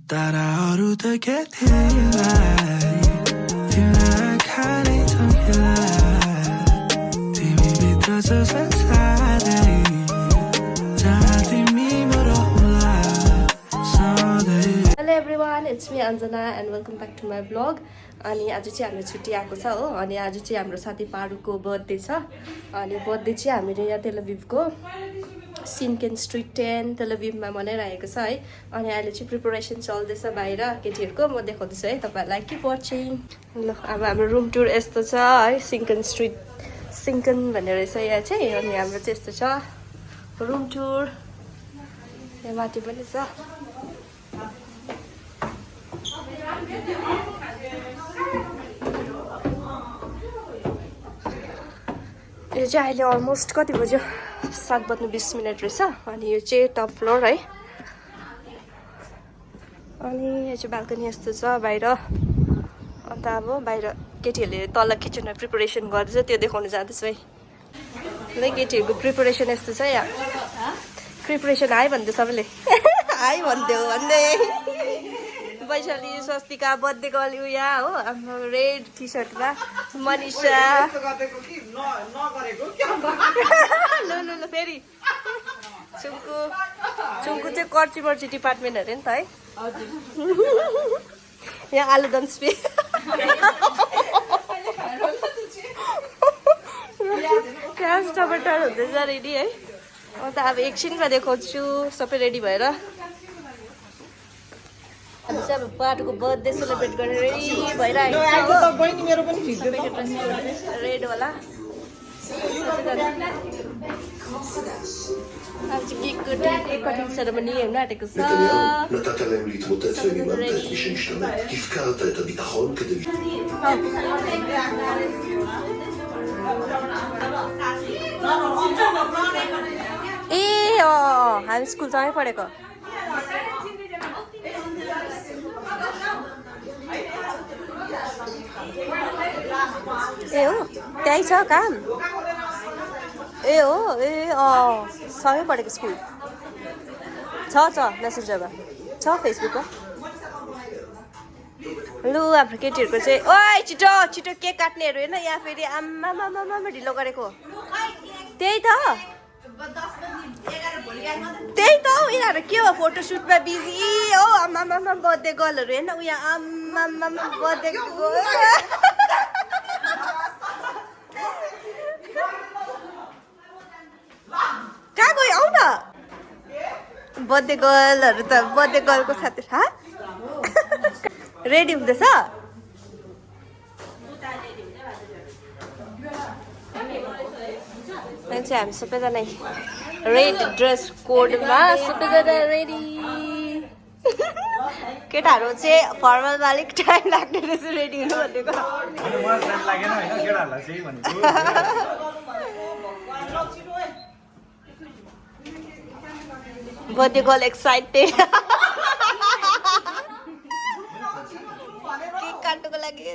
तारा अरू त के तिमीलाई तिमीलाई खाने थोकेलाई तिमी भित्र छ संसारै जहाँ तिमी रहला सधैँ। Hello everyone, it's me Anjana and welcome back to my blog. अनि आज चाहिँ हाम्रो छुट्टी आएको छ हो। अनि आज चाहिँ हाम्रो साथी पारुको बर्थडे छ। अनि बर्थडे चाहिँ हामीले यहाँ तेलभिभको सिन्केन स्ट्रिट 10 तेलभिभमा मनाइरहेको छ है। अनि अहिले चाहिँ प्रिपरेसन चल्दैछ बाहिर केटीहरूको। म देखाउँदैछु है तपाईँहरूलाई। Keep watching. ल अब हाम्रो रुम टुर यस्तो छ है। सिन्केन भन्ने रहेछ यहाँ चाहिँ। अनि हाम्रो चाहिँ यस्तो छ रुम टुर। यहाँ माथि पनि छ। यो चाहिँ अहिले अलमोस्ट कति बज्यो, 7:20 रहेछ। अनि यो चाहिँ टप फ्लोर है। अनि यो चाहिँ बाल्कनी यस्तो छ बाहिर। अन्त अब बाहिर केटीहरूले तल किचनमा प्रिपरेसन गर्दैछ, त्यो देखाउनु जाँदैछ है। ल केटीहरूको प्रिपरेसन यस्तो छ यहाँ। प्रिपरेसन हाई भन्दै सबैले हाई भनिदेऊ भन्दै। वैशाली, स्वस्तिका, बर्थडे गर्ल यहाँ हो। हाम्रो रेड टी सर्टमा मनिषा। ल फेरि चुङ्कु चाहिँ कर्ची मर्ची डिपार्टमेन्ट अरे नि त है। यहाँ आलुदम स्पे प्याज टमाटर हुँदैछ रेडी है। अन्त अब एकछिनमा देखाउँछु सबै रेडी भएर। हामी चाहिँ अब पारुको बर्थडे सेलिब्रेट गरेर रेडी भइरहेको छ। रेड होला। अब चाहिँ केक कटिङ सेरेमनी हेर्न आँटेको छ। ए हामी स्कुल सँगै पढेको। ए हो त्यही छ काम। ए हो सँगै पढेको स्कुल छ मेसेन्जरमा छ, फेसबुकमा। लु हाम्रो केटीहरूको चाहिँ ओइ छिटो छिटो केक काट्नेहरू होइन। यहाँ फेरि आम्मा ढिलो गरेको। त्यही त यिनीहरू के हो फोटोसुटमा बिजी हो। आम्मा बर्थडे गर्लहरू होइन। उयो आम्मा बर्थडे कहाँ गयो आउ न। बर्थडे गर्लहरू त बर्थडे गर्लको साथी रेडी हुँदैछ। चाहिँ हामी सबैजना रेड ड्रेस कोडमा सबैजना रेडी। केटाहरू चाहिँ फर्मलमा अलिक टाइम लाग्ने रहेछ रेडी हुनु भनेको। बर्थडे गर्ल एक्साइटेड केक काट्नुको लागि।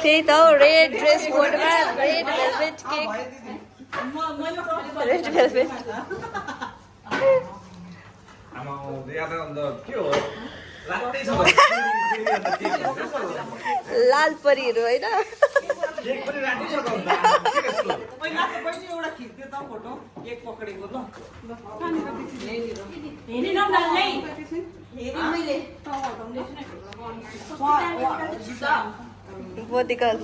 त्यही त रेड ड्रेस कोडमा red velvet cake. Red velvet लाल परीहरू होइन। Birthday girl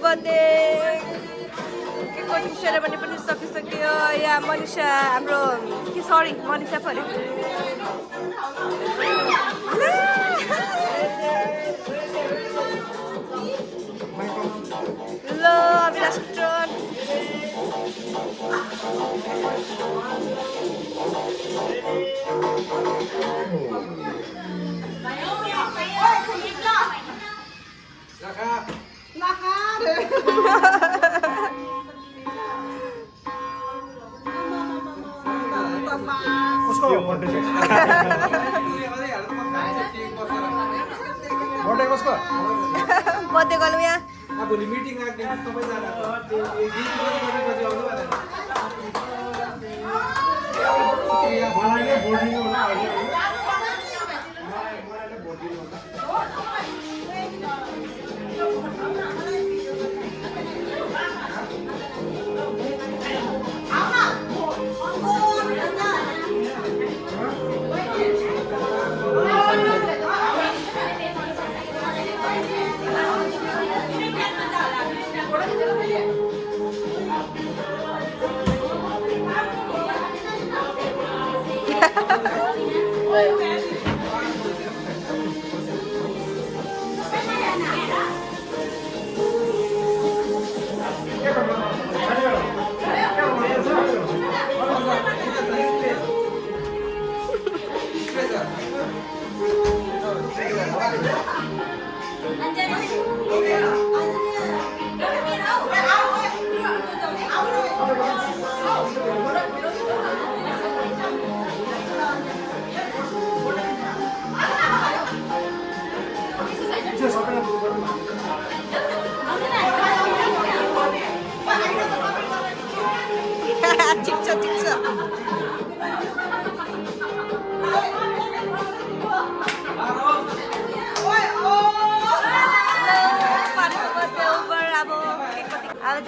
birthday cake cutting ceremony पनि सकिसक्यो यहाँ मनिषा हाम्रो कि सरी मनिषा पऱ्यो ल अभिलाष ट्रन बर्थडे गरौँ यहाँ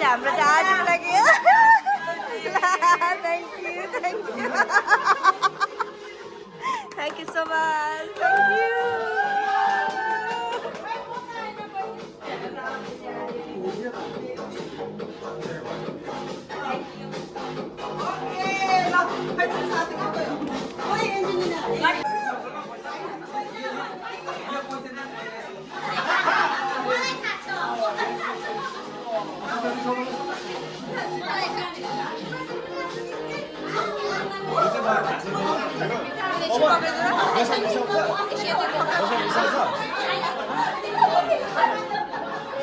हाम्रो चाहिँ आजको लागि thank you so much thank you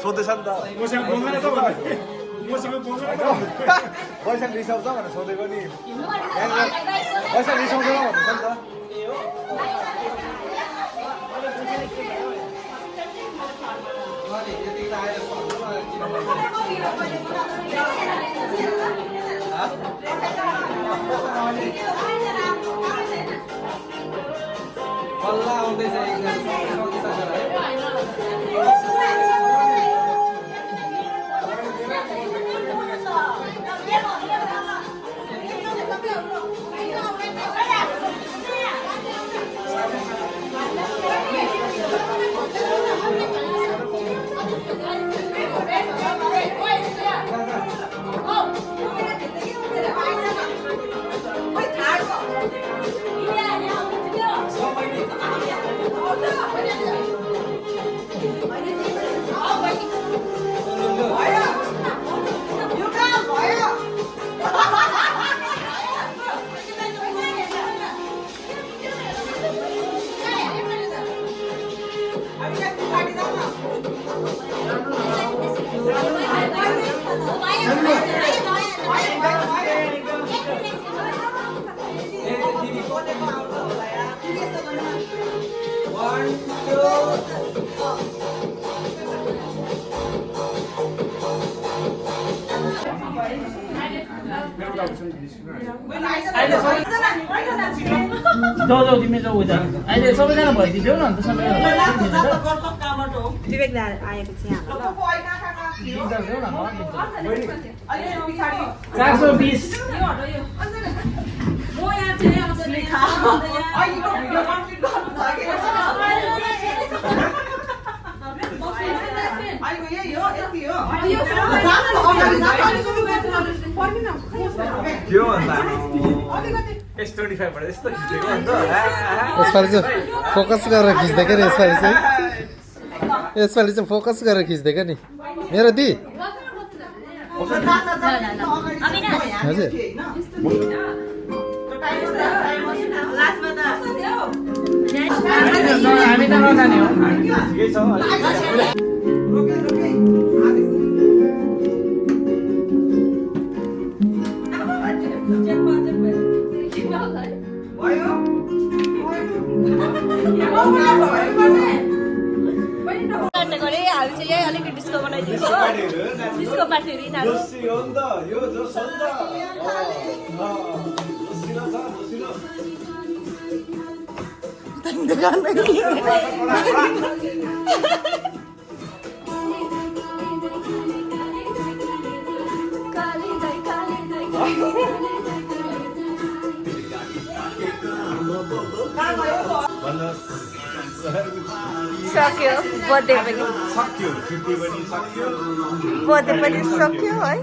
सोध्दैछ नि त पैसा रिसाउँछ भनेर सोधेको नि पैसा रिसाउँछ भन्दैछ नि त बल्ल आउँदैछ जाऊ जाऊ तिमी जाऊ उता अहिले सबैजना भइदियो न अन्त सबैजना विवेक दा आएको छ यहाँ 420 आइको यही हो यति हो 625 बाट यस्तो खिचेको अन्त यसपालि चाहिँ फोकस गरेर खिच्दैछ नि यसपालि चाहिँ फोकस गरेर खिच्दैछ नि मेरो दि हजुर हामी त नजाने हो ठिकै छ गरे हामी चाहिँ यही अलिकति डिस्को बनाइदिन्छु हो डिस्को पार्टीहरू यिनीहरू जोसी हो नि त यो जोस हो नि त जोसिलो छ जोसिलो सक्यो बर्थडे पनि सक्यो छुट्टी पनि सक्यो बर्थडे पनि सक्यो है